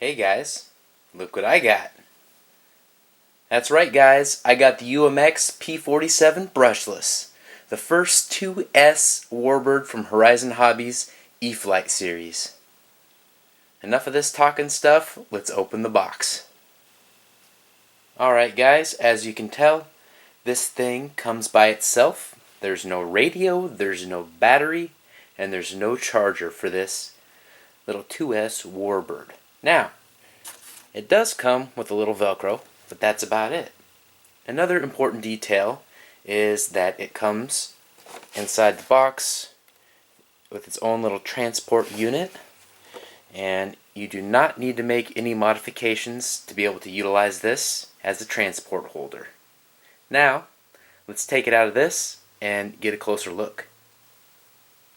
Hey guys, look what I got. That's right guys, I got the UMX P-47 brushless. The first 2S Warbird from Horizon Hobbies E-flite series. Enough of this talking stuff, let's open the box. Alright guys, as you can tell, this thing comes by itself. There's no radio, there's no battery, and there's no charger for this little 2S Warbird. Now, it does come with a little Velcro, but that's about it. Another important detail is that it comes inside the box with its own little transport unit, and you do not need to make any modifications to be able to utilize this as a transport holder. Now, let's take it out of this and get a closer look.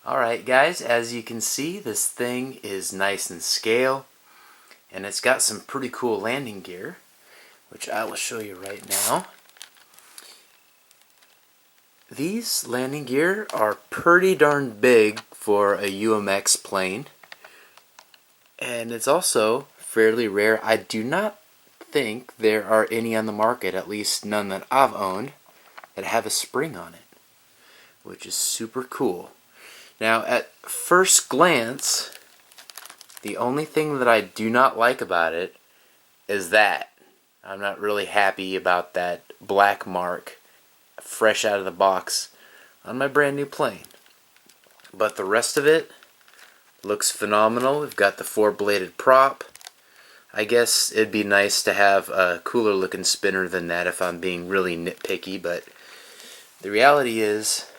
Alright guys, as you can see, this thing is nice and scale, and it's got some pretty cool landing gear, which I will show you right now. These landing gear are pretty darn big for a UMX plane, and it's also fairly rare. I do not think there are any on the market, at least none that I've owned, that have a spring on it, which is super cool. Now, at first glance, the only thing that I do not like about it is that I'm not really happy about that black mark fresh out of the box on my brand new plane. But the rest of it looks phenomenal. We've got the 4-bladed prop. I guess it'd be nice to have a cooler looking spinner than that if I'm being really nitpicky, but the reality is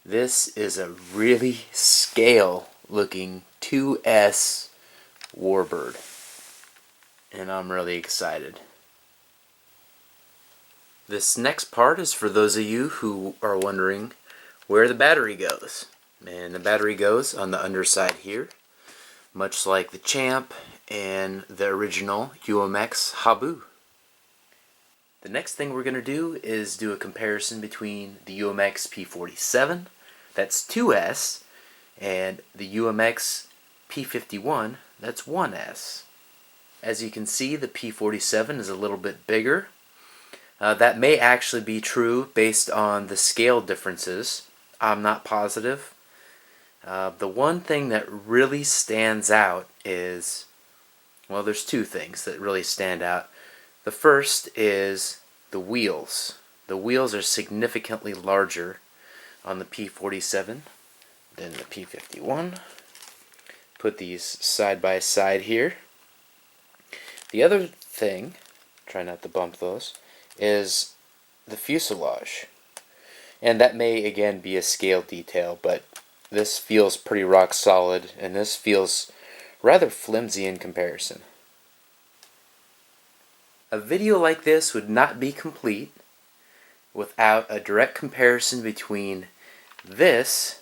this is a really scale looking 2S Warbird, and I'm really excited. This next part is for those of you who are wondering where the battery goes. And the battery goes on the underside here, much like the Champ and the original UMX Habu. The next thing we're going to do is do a comparison between the UMX P-47, that's 2S, and the UMX P-51, that's 1S. As you can see, the P-47 is a little bit bigger. That may actually be true based on the scale differences. I'm not positive. The one thing that really stands out is, well, there's two things that really stand out. The first is the wheels. The wheels are significantly larger on the P-47 than the P-51. Put these side by side here. The other thing, try not to bump those, is the fuselage. And that may again be a scale detail, but this feels pretty rock solid, and this feels rather flimsy in comparison. A video like this would not be complete without a direct comparison between this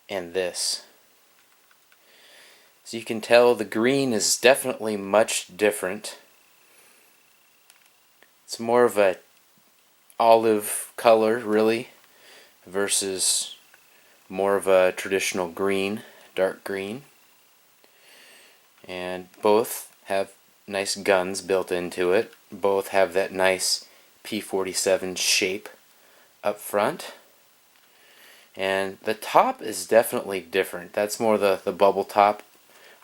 and this. As you can tell, the green is definitely much different. It's more of a olive color, really, versus more of a traditional green, dark green. And both have nice guns built into it. Both have that nice P-47 shape up front. And the top is definitely different. That's more the bubble top.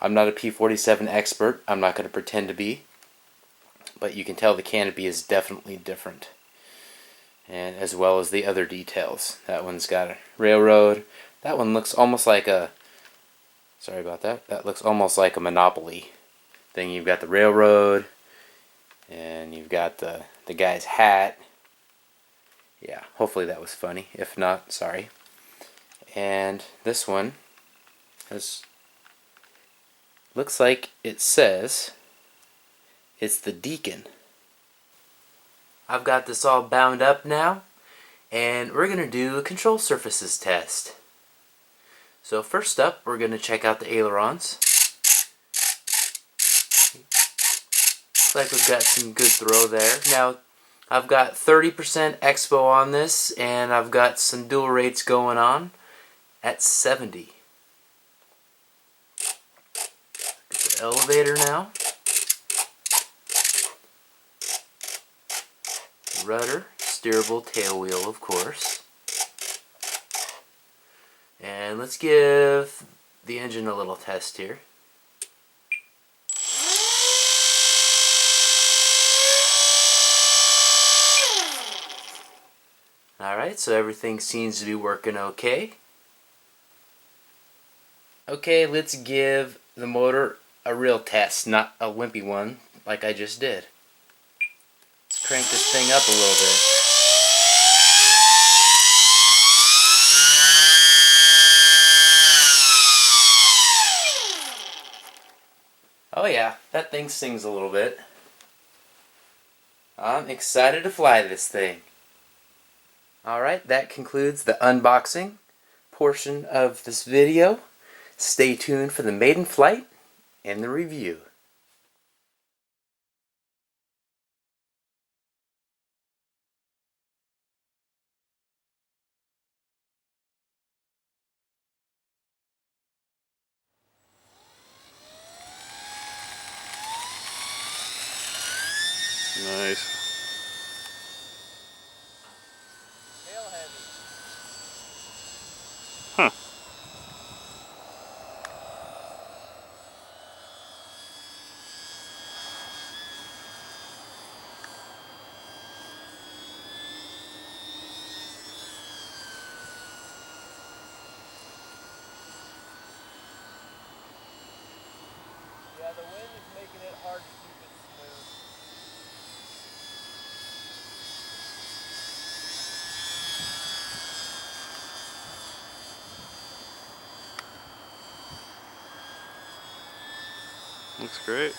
I'm not a P-47 expert. I'm not going to pretend to be. But you can tell the canopy is definitely different. And as well as the other details. That one's got a railroad. That one looks almost like a, sorry about that, that looks almost like a Monopoly thing. You've got the railroad, and you've got the guy's hat. Yeah, hopefully that was funny. If not, sorry. And this one has, looks like it says it's the Deacon. I've got this all bound up now, and we're going to do a control surfaces test. So first up, we're going to check out the ailerons. Looks like we've got some good throw there. Now, I've got 30% expo on this, and I've got some dual rates going on at 70. the elevator now. Rudder, steerable tail wheel, of course. And let's give the engine a little test here. Alright, so everything seems to be working okay. Okay, let's give the motor a real test, not a wimpy one like I just did. Let's crank this thing up a little bit. Oh yeah, that thing sings a little bit. I'm excited to fly this thing. Alright, that concludes the unboxing portion of this video. Stay tuned for the maiden flight and the review. Nice. Huh. Yeah, the wind is making it hard to keep it smooth. Looks great.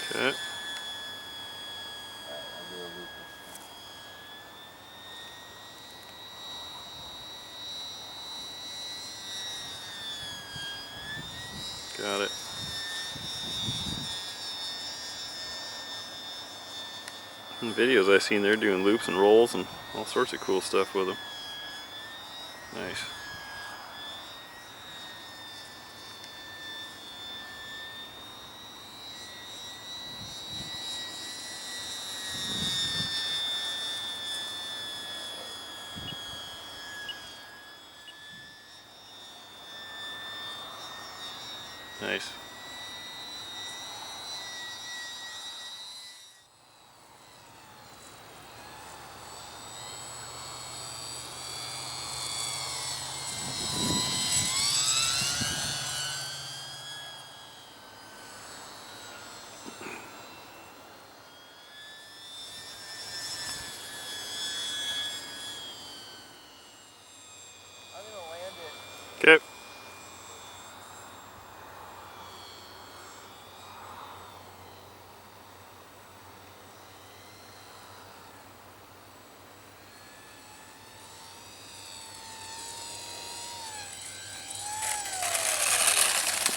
Okay. Got it. In videos I've seen, they're doing loops and rolls and all sorts of cool stuff with them. Nice. Nice. I'm gonna land it. Okay.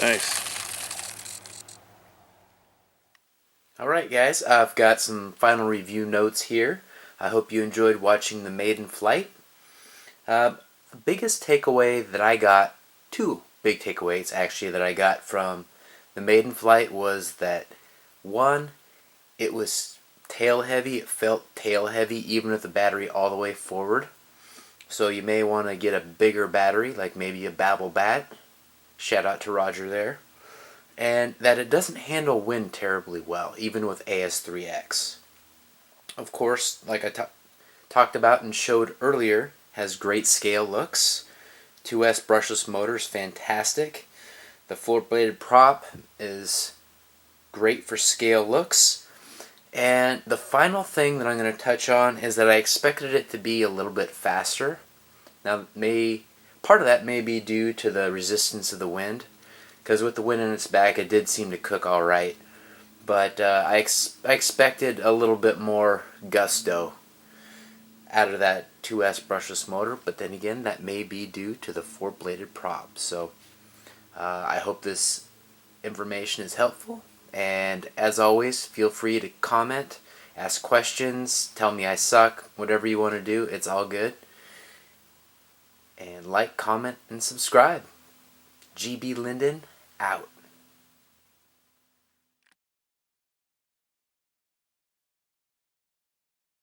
Nice. Alright guys, I've got some final review notes here. I hope you enjoyed watching the maiden flight. The biggest takeaway that I got, two big takeaways actually that I got from the maiden flight was that one, it was tail heavy, it felt tail heavy even with the battery all the way forward. So you may want to get a bigger battery, like maybe a Babel Bat. Shout out to Roger there. And that it doesn't handle wind terribly well, even with AS3X. Of course, like I talked about and showed earlier, has great scale looks. 2S brushless motor is fantastic. The floor bladed prop is great for scale looks. And the final thing that I'm going to touch on is that I expected it to be a little bit faster. Now, part of that may be due to the resistance of the wind, because with the wind in its back, it did seem to cook all right. But I expected a little bit more gusto out of that 2S brushless motor, but then again, that may be due to the 4-bladed prop. So I hope this information is helpful, and as always, feel free to comment, ask questions, tell me I suck, whatever you want to do, it's all good. And like, comment, and subscribe. GB Linden out.